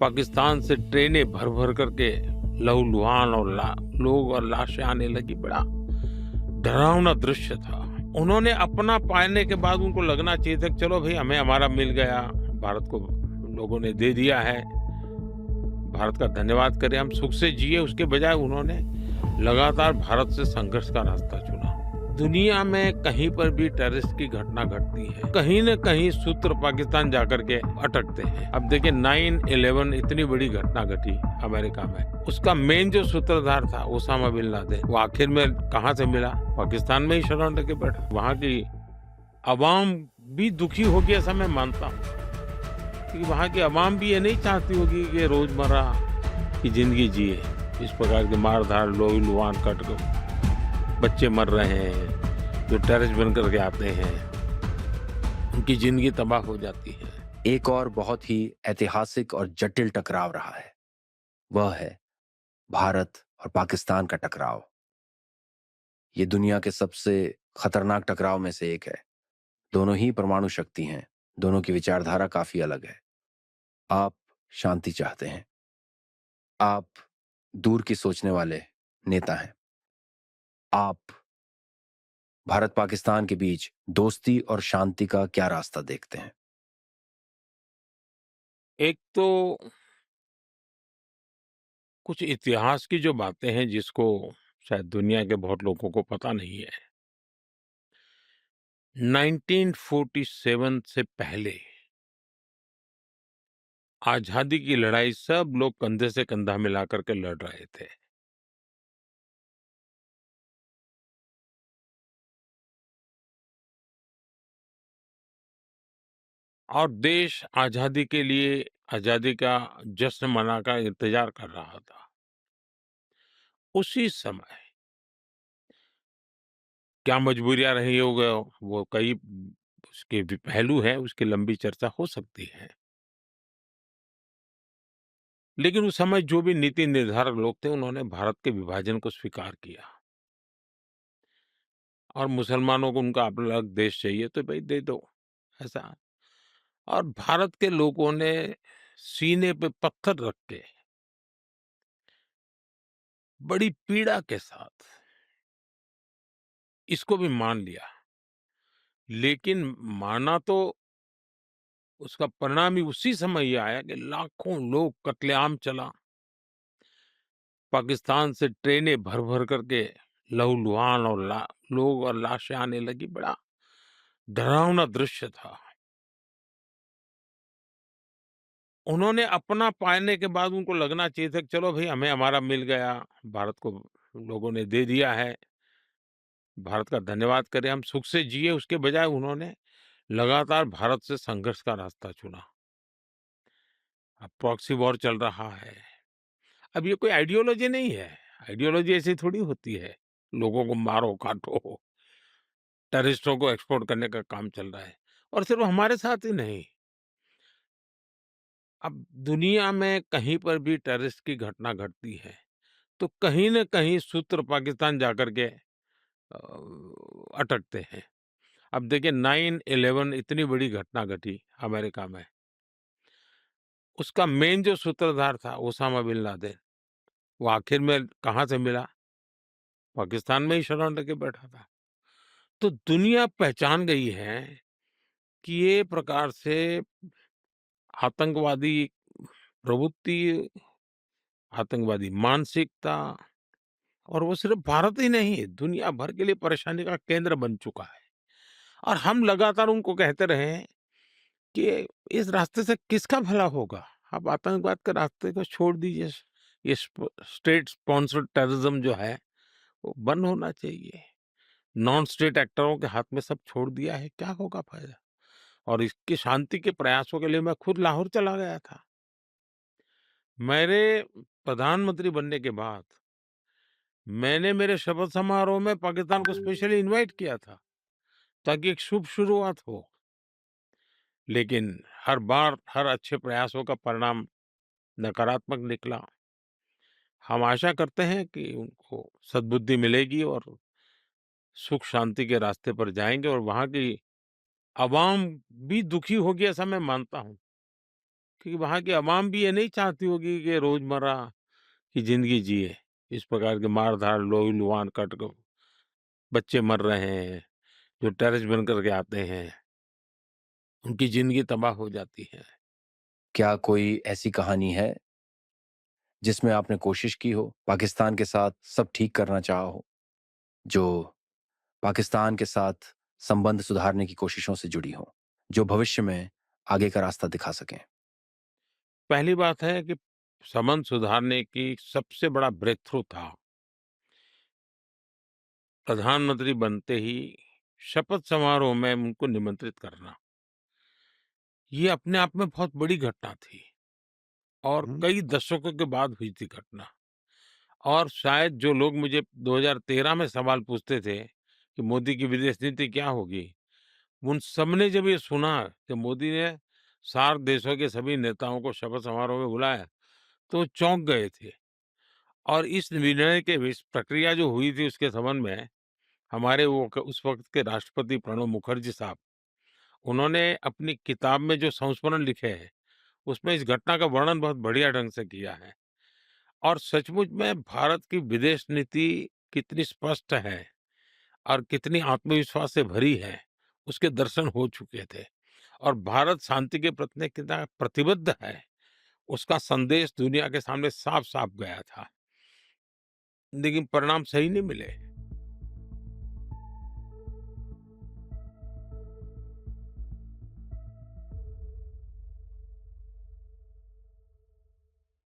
पाकिस्तान से ट्रेनें भर-भर करके लहूलुहान और लोग और लाशें आने लगी। बड़ा डरावना दृश्य था। उन्होंने अपना पाने के बाद उनको लगना चाहिए था कि चलो भई हमें हमारा मिल गया, भारत को लोगों ने दे दिया है, भारत का धन्यवाद करें, हम सुख से जिए। उसके बजाय उन्होंने लगातार भारत से संघर्ष का रास्ता चुना। दुनिया में कहीं पर भी टेररिस्ट की घटना घटती है, कहीं न कहीं सूत्र पाकिस्तान जाकर के अटकते हैं। अब देखिए 9/11 इतनी बड़ी घटना घटी अमेरिका में। उसका मेन जो सूत्रधार था ओसामा बिन लादेन, वो आखिर में कहाँ से मिला? पाकिस्तान में ही शरण लेके बैठा। वहाँ की अवाम भी दुखी होगी ऐसा मैं मानता हूँ। कि वहाँ की अवाम भी ये नहीं चाहती होगी कि रोजमर्रा की जिंदगी जिए। इस प्रकार की मार-धाड़, लोही-लुहान कट बच्चे मर रहे हैं, जो टेररिस्ट बन करके आते हैं, उनकी जिंदगी तबाह हो जाती है। एक और बहुत ही ऐतिहासिक और जटिल टकराव रहा है। वह है भारत और पाकिस्तान का टकराव। ये दुनिया के सबसे खतरनाक टकराव में से एक है। दोनों ही परमाणु शक्ति हैं। दोनों की विचारधारा काफी अलग है। आप शांति चाहते हैं। आप दूर की सोचने वाले नेता हैं। आप भारत पाकिस्तान के बीच दोस्ती और शांति का क्या रास्ता देखते हैं? एक तो कुछ इतिहास की जो बातें हैं जिसको शायद दुनिया के बहुत लोगों को पता नहीं है। 1947 से पहले आजादी की लड़ाई सब लोग कंधे से कंधा मिला करके लड़ रहे थे। और देश आजादी के लिए आजादी का जश्न मना का इंतजार कर रहा था। उसी समय क्या मजबूरियां रही होगी, वो कई उसके भी पहलू हैं, उसकी लंबी चर्चा हो सकती है। लेकिन उस समय जो भी नीति निर्धारक लोग थे उन्होंने भारत के विभाजन को स्वीकार किया। और मुसलमानों को उनका अलग देश चाहिए तो भाई दे दो, ऐसा। और भारत के लोगों ने सीने पे पत्थर रख के बड़ी पीड़ा के साथ इसको भी मान लिया। लेकिन माना तो उसका परिणाम ही उसी समय ये आया कि लाखों लोग कत्लेआम चला। पाकिस्तान से ट्रेनें भर-भर करके लहूलुहान और लोग और लाशें आने लगी। बड़ा डरावना दृश्य था। उन्होंने अपना पाने के बाद उनको लगना चाहिए था कि चलो भई हमें हमारा मिल गया, भारत को लोगों ने दे दिया है, भारत का धन्यवाद करें, हम सुख से जिए। उसके बजाय उन्होंने लगातार भारत से संघर्ष का रास्ता चुना। अब प्रॉक्सी वॉर चल रहा है। अब ये कोई आइडियोलॉजी नहीं है। आइडियोलॉजी ऐसी थोड़ी होती है, लोगों को मारो, काटो, टेररिस्टों को एक्सपोर्ट करने का काम चल रहा है। और सिर्फ हमारे साथ ही नहीं, अब दुनिया में कहीं पर भी टेररिस्ट की घटना घटती है, तो कहीं न कहीं सूत्र पाकिस्तान जाकर के अ, अटकते हैं। अब देखिए 9/11 इतनी बड़ी घटना घटी अमेरिका में। उसका मेन जो सूत्रधार था ओसामा बिन लादेन, वो आखिर में कहाँ से मिला? पाकिस्तान में ही शरण लेके बैठा था। तो दुनिया पहचान गई है कि ये प्रकार से आतंकवादी प्रवृत्ति, आतंकवादी मानसिकता, और वो सिर्फ भारत ही नहीं, दुनिया भर के लिए परेशानी का केंद्र बन चुका है। और हम लगातार उनको कहते रहे हैं कि इस रास्ते से किसका भला होगा? आप आतंकवाद के रास्ते को छोड़ दीजिए। ये स्टेट स्पॉन्सर्ड टेररिज्म जो है, वो बंद होना चाहिए। नॉन स्टेट एक्टरों के हाथ में सब छोड़ दिया है, क्या होगा फायदा? और इसकी शांति के प्रयासों के लिए मैं खुद लाहौर चला गया था। मेरे प्रधानमंत्री बनने के बाद मैंने मेरे शपथ समारोह में पाकिस्तान को स्पेशली इनवाइट किया था, ताकि एक शुभ शुरुआत हो। लेकिन हर बार हर अच्छे प्रयासों का परिणाम नकारात्मक निकला। हम आशा करते हैं कि उनको सद्बुद्धि मिलेगी और सुख शांति के रास्ते पर जाएँगे, और वहाँ की अवाम भी दुखी होगी ऐसा मैं मानता हूँ। क्योंकि वहाँ की आवाम भी ये नहीं चाहती होगी कि रोज़मर्रा की ज़िंदगी जिए। इस प्रकार के मार-धाड़, लोही-लुहान, बच्चे मर रहे हैं, जो टेररिस्ट बन कर के आते हैं, उनकी ज़िंदगी तबाह हो जाती है। क्या कोई ऐसी कहानी है जिसमें आपने कोशिश की हो, पाकिस्तान के साथ सब ठीक करना चाहा हो, जो पाकिस्तान के साथ संबंध सुधारने की कोशिशों से जुड़ी हो, जो भविष्य में आगे का रास्ता दिखा सकें? पहली बात है कि संबंध सुधारने की सबसे बड़ा ब्रेक थ्रू था, प्रधानमंत्री बनते ही शपथ समारोह में उनको निमंत्रित करना। ये अपने आप में बहुत बड़ी घटना थी और कई दशकों के बाद हुई थी घटना। और शायद जो लोग मुझे 2013 में सवाल पूछते थे कि मोदी की विदेश नीति क्या होगी, उन सबने जब ये सुना कि मोदी ने सार्क देशों के सभी नेताओं को शपथ समारोह में बुलाया, तो वो चौंक गए थे। और इस निर्णय के इस प्रक्रिया जो हुई थी उसके संबंध में हमारे उस वक्त के राष्ट्रपति प्रणब मुखर्जी साहब, उन्होंने अपनी किताब में जो संस्मरण लिखे हैं, उसमें इस घटना का वर्णन बहुत बढ़िया ढंग से किया है। और सचमुच में भारत की विदेश नीति कितनी स्पष्ट है और कितनी आत्मविश्वास से भरी है, उसके दर्शन हो चुके थे। और भारत शांति के प्रति कितना प्रतिबद्ध है, उसका संदेश दुनिया के सामने साफ-साफ गया था। लेकिन परिणाम सही नहीं मिले।